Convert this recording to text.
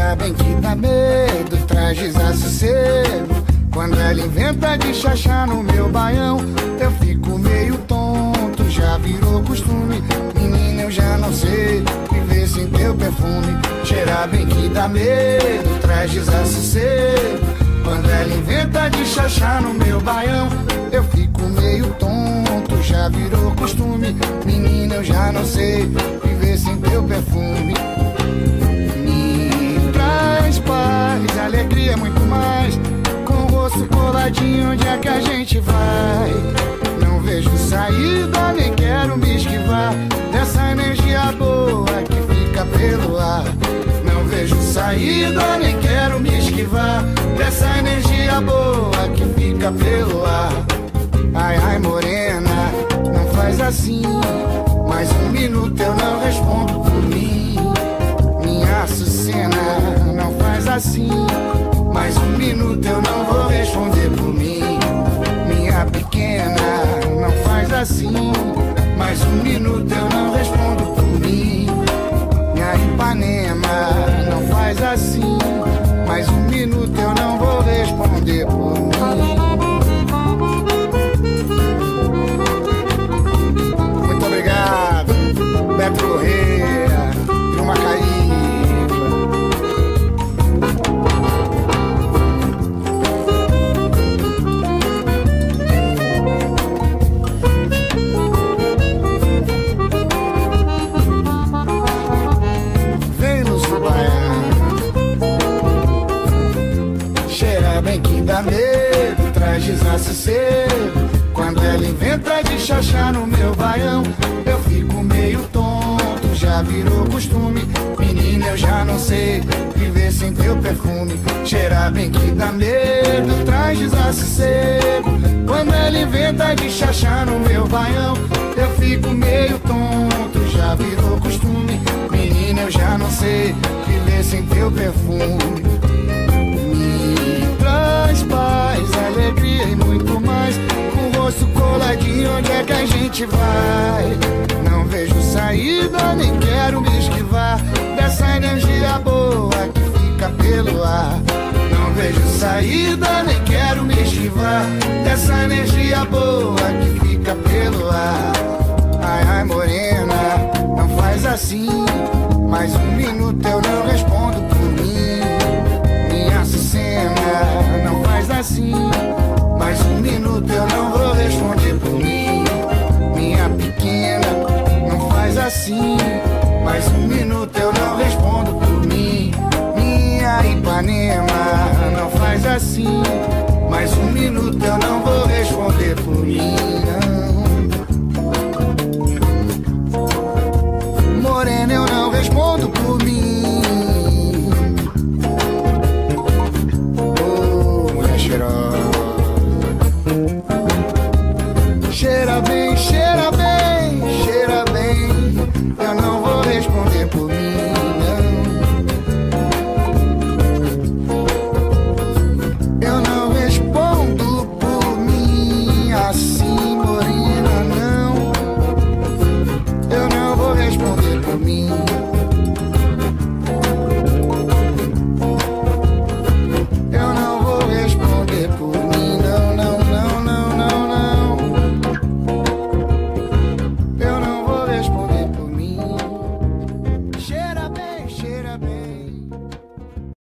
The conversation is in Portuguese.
Cheira bem que dá medo, traz desassossego. Quando ela inventa de chachar no meu baião, eu fico meio tonto, já virou costume. Menina, eu já não sei viver sem teu perfume. Cheira bem que dá medo, traz desassossego. Quando ela inventa de chachar no meu baião, eu fico meio tonto, já virou costume. Menina, eu já não sei viver sem teu perfume. Me traz paz, alegria, muito mais. Com o rosto coladinho, onde é que a gente vai? Não vejo saída, nem quero me esquivar dessa energia boa que fica pelo ar. Não vejo saída, nem quero me esquivar dessa energia boa que fica pelo ar. Ai, ai, morena, não faz assim. Mais um minuto eu não respondo por mim. Minha Açucena, não faz assim. Mais um minuto eu não vou responder por mim. Minha pequena, não faz assim. Mais um minuto eu não respondo por mim. Minha Ipanema, não faz assim. Mais um minuto eu não vou responder por mim. Muito obrigado, Beto Correia, Vilma Caíba. Dá medo, traz desassossego. Quando ela inventa de chachar no meu baião, eu fico meio tonto, já virou costume. Menina, eu já não sei viver sem teu perfume. Cheirar bem que dá medo, traz desassossego. Quando ela inventa de chachar no meu baião, eu fico meio tonto, já virou costume. Menina, eu já não sei viver sem teu perfume. Traz paz, alegria e muito mais. Com o rosto coladinho, onde é que a gente vai? Não vejo saída, nem quero me esquivar dessa energia boa que fica pelo ar. Não vejo saída, nem quero me esquivar dessa energia boa que fica pelo ar. Ai, ai, morena, não faz assim. Mais um minuto eu não respondo por mim. Minha Açucena, não faz assim. Mais um minuto eu não vou responder por mim. Minha pequena, não faz assim. Mais um minuto eu não respondo por mim. Minha Ipanema, não faz assim. Mais um minuto